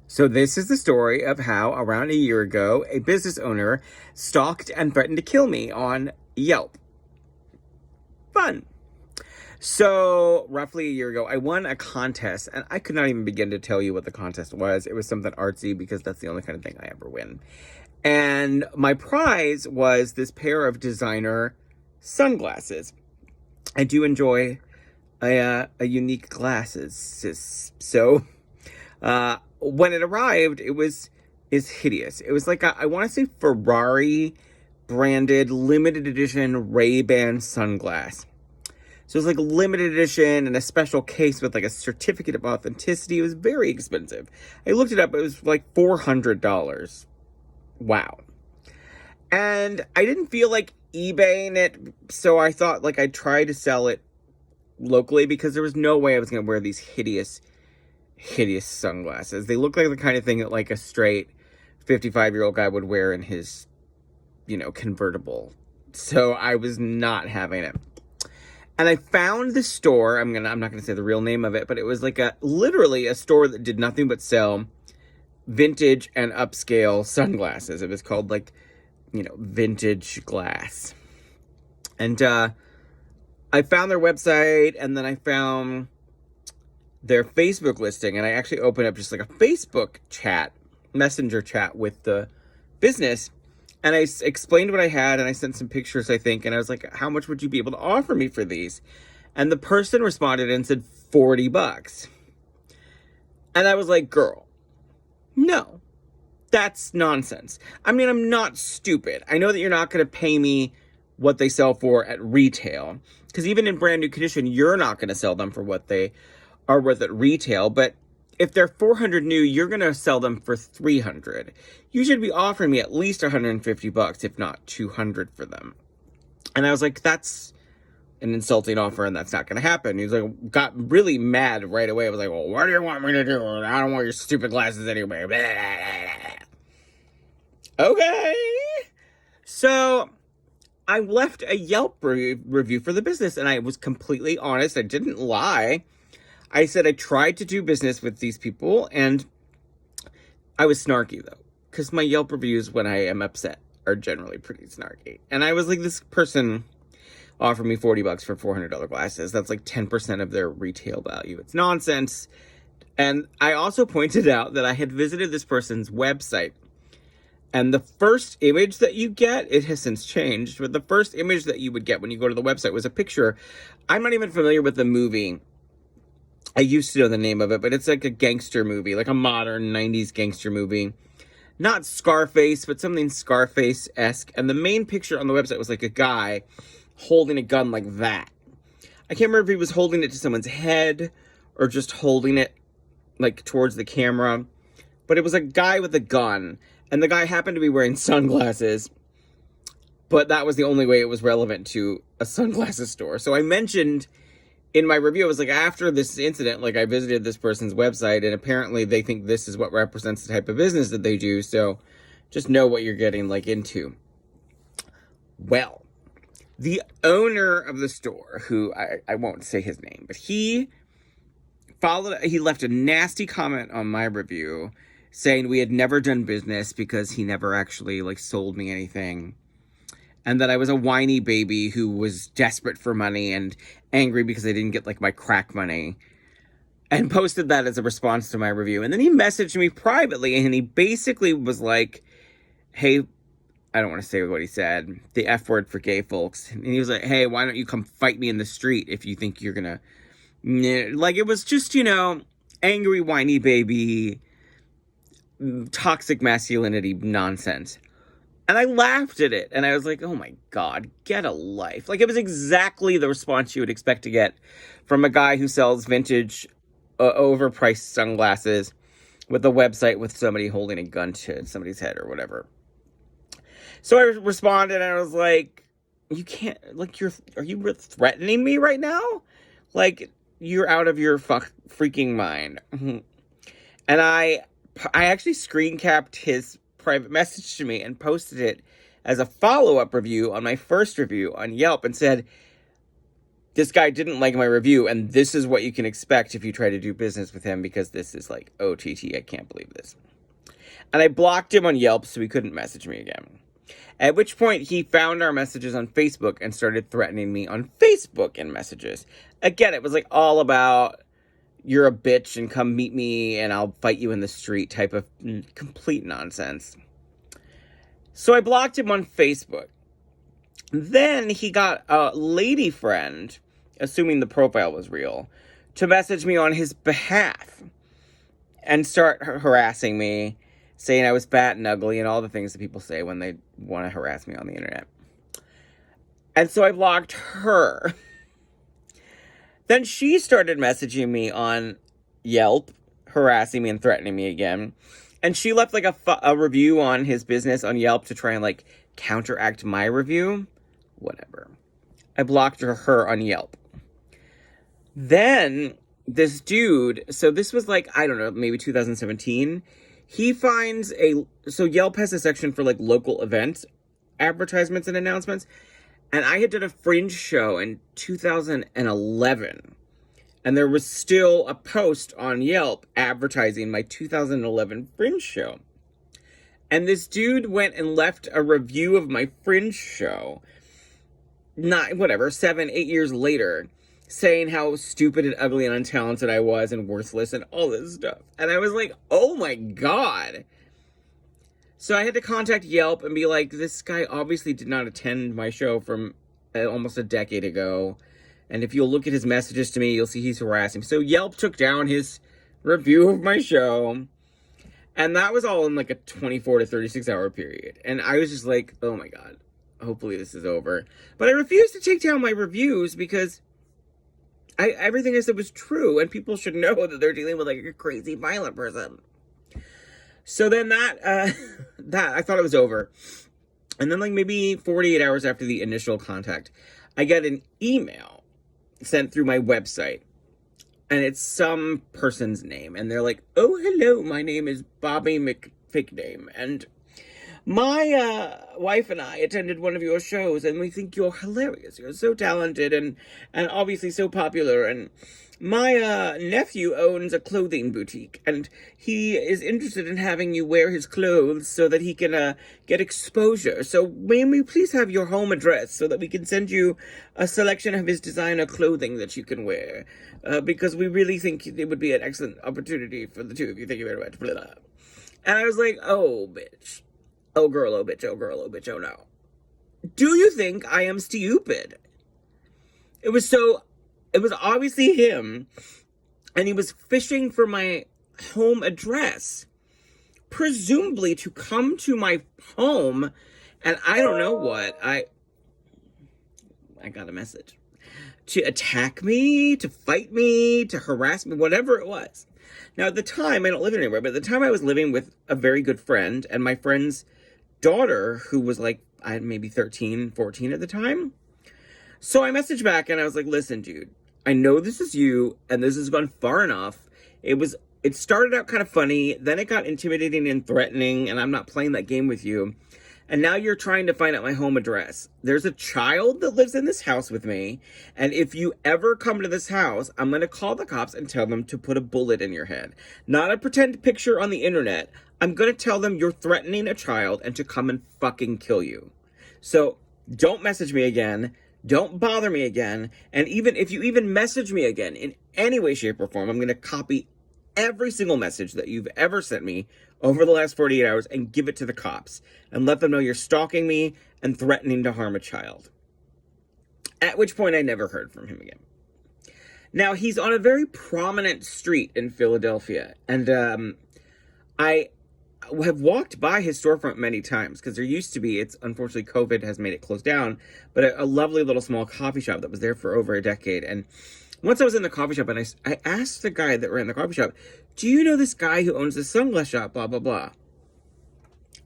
So this is the story of how around a year ago, a business owner stalked and threatened to kill me on Yelp. Fun. So roughly a year ago, I won a contest, and I could not even begin to tell you what the contest was. It was something artsy because that's the only kind of thing I ever win. And my prize was this pair of designer sunglasses. I do enjoy a unique glasses. So when it arrived, is hideous. It was like I want to say Ferrari branded limited edition Ray-Ban sunglass. So it was like limited edition and a special case with like a certificate of authenticity. It was very expensive. I looked it up. It was like $400. Wow. And I didn't feel like eBaying it, so I thought like I'd try to sell it locally because there was no way I was going to wear these hideous sunglasses. They look like the kind of thing that like a straight 55-year-old guy would wear in his, convertible. So I was not having it. And I found the store. I'm not going to say the real name of it, but it was like literally a store that did nothing but sell vintage and upscale sunglasses. It was called like, Vintage Glass. And I found their website, and then I found their Facebook listing, and I actually opened up just like a Facebook chat, messenger chat with the business, and I explained what I had, and I sent some pictures, I think, and I was like, how much would you be able to offer me for these? And the person responded and said $40. And I was like, girl, no, that's nonsense. I mean, I'm not stupid. I know that you're not going to pay me what they sell for at retail, because even in brand new condition, you're not going to sell them for what they are worth at retail. But if they're 400 new, you're going to sell them for 300. You should be offering me at least $150, if not 200 for them. And I was like, that's an insulting offer, and that's not going to happen. He was like, got really mad right away. I was like, well, what do you want me to do? I don't want your stupid glasses anyway. Okay. So I left a Yelp review for the business, and I was completely honest. I didn't lie. I said I tried to do business with these people, and I was snarky, though, because my Yelp reviews, when I am upset, are generally pretty snarky. And I was like, this person offered me $40 for $400 glasses. That's like 10% of their retail value. It's nonsense. And I also pointed out that I had visited this person's website, and the first image that you get, it has since changed, but the first image that you would get when you go to the website was a picture. I'm not even familiar with the movie. I used to know the name of it, but it's like a gangster movie, like a modern 90s gangster movie. Not Scarface, but something Scarface-esque. And the main picture on the website was like a guy holding a gun like that. I can't remember if he was holding it to someone's head or just holding it like towards the camera. But it was a guy with a gun. And the guy happened to be wearing sunglasses. But that was the only way it was relevant to a sunglasses store. So I mentioned in my review, I was like, after this incident, like I visited this person's website, and apparently they think this is what represents the type of business that they do. So just know what you're getting like into. Well, the owner of the store, who I won't say his name, but he left a nasty comment on my review saying we had never done business because he never actually like sold me anything. And that I was a whiny baby who was desperate for money and angry because I didn't get like my crack money. And posted that as a response to my review. And then he messaged me privately, and he basically was like, hey, I don't want to say what he said, the F word for gay folks. And he was like, hey, why don't you come fight me in the street if you think you're gonna... Like, it was just, angry, whiny baby, toxic masculinity nonsense. And I laughed at it, and I was like, oh my God, get a life. Like, it was exactly the response you would expect to get from a guy who sells vintage, overpriced sunglasses with a website with somebody holding a gun to somebody's head or whatever. So I responded, and I was like, you can't, like, are you threatening me right now? Like, you're out of your freaking mind. And I actually screen capped his private message to me and posted it as a follow-up review on my first review on Yelp and said, this guy didn't like my review, and this is what you can expect if you try to do business with him, because this is like, OTT, I can't believe this. And I blocked him on Yelp so he couldn't message me again. At which point, he found our messages on Facebook and started threatening me on Facebook in messages. Again, it was like all about, you're a bitch and come meet me and I'll fight you in the street type of complete nonsense. So I blocked him on Facebook. Then he got a lady friend, assuming the profile was real, to message me on his behalf and start harassing me, saying I was fat and ugly and all the things that people say when they want to harass me on the internet. And so I blocked her. Then she started messaging me on Yelp, harassing me and threatening me again. And she left like a review on his business on Yelp to try and like counteract my review. Whatever. I blocked her on Yelp. Then this dude, so this was like, I don't know, maybe 2017. He finds so Yelp has a section for like local events, advertisements and announcements. And I had done a Fringe show in 2011. And there was still a post on Yelp advertising my 2011 Fringe show. And this dude went and left a review of my Fringe show, 7, 8 years later, saying how stupid and ugly and untalented I was and worthless and all this stuff. And I was like, oh my God. So I had to contact Yelp and be like, this guy obviously did not attend my show from almost a decade ago. And if you'll look at his messages to me, you'll see he's harassing me. So Yelp took down his review of my show. And that was all in like a 24 to 36 hour period. And I was just like, oh my God, hopefully this is over. But I refused to take down my reviews because everything I said was true. And people should know that they're dealing with like a crazy, violent person. So then that I thought it was over. And then like maybe 48 hours after the initial contact, I get an email sent through my website. And it's some person's name. And they're like, oh, hello, my name is Bobby McFickname. And my wife and I attended one of your shows. And we think you're hilarious. You're so talented and obviously so popular. And my nephew owns a clothing boutique. And he is interested in having you wear his clothes so that he can get exposure. So may we please have your home address so that we can send you a selection of his designer clothing that you can wear. Because we really think it would be an excellent opportunity for the two of you. Thank you very much. Blah, blah. And I was like, oh, bitch. Oh, girl, oh, bitch, oh, girl, oh, bitch, oh, no. Do you think I am stupid? It was obviously him, and he was fishing for my home address, presumably to come to my home, and I don't know what, I got a message. To attack me, to fight me, to harass me, whatever it was. Now, at the time, I don't live anywhere, but at the time I was living with a very good friend, and my friend's daughter, who was like, maybe 13, 14 at the time. So I messaged back, and I was like, listen, dude, I know this is you, and this has gone far enough. It started out kind of funny, then it got intimidating and threatening, and I'm not playing that game with you. And now you're trying to find out my home address. There's a child that lives in this house with me. And if you ever come to this house, I'm going to call the cops and tell them to put a bullet in your head. Not a pretend picture on the internet. I'm going to tell them you're threatening a child and to come and fucking kill you. So don't message me again. Don't bother me again. And even if you even message me again in any way, shape, or form, I'm going to copy every single message that you've ever sent me over the last 48 hours and give it to the cops and let them know you're stalking me and threatening to harm a child. At which point I never heard from him again. Now, he's on a very prominent street in Philadelphia, and I have walked by his storefront many times because there used to be, unfortunately COVID has made it close down, but a lovely little small coffee shop that was there for over a decade. And once I was in the coffee shop, and I asked the guy that ran the coffee shop, do you know this guy who owns the sunglass shop, blah, blah, blah?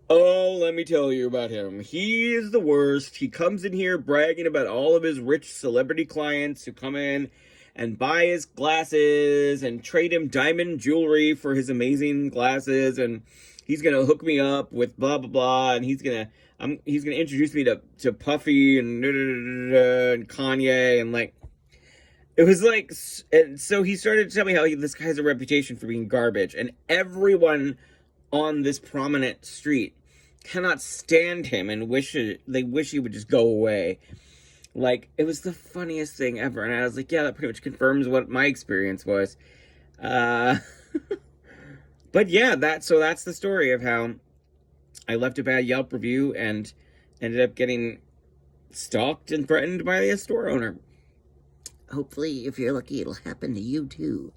Oh, let me tell you about him. He is the worst. He comes in here bragging about all of his rich celebrity clients who come in and buy his glasses and trade him diamond jewelry for his amazing glasses. And he's going to hook me up with blah, blah, blah. And he's going to introduce me to Puffy and Kanye and like, It was like, and so he started to tell me how this guy has a reputation for being garbage, and everyone on this prominent street cannot stand him and they wish he would just go away. Like, it was the funniest thing ever, and I was like, yeah, that pretty much confirms what my experience was. But yeah, that's the story of how I left a bad Yelp review and ended up getting stalked and threatened by the store owner. Hopefully, if you're lucky, it'll happen to you too.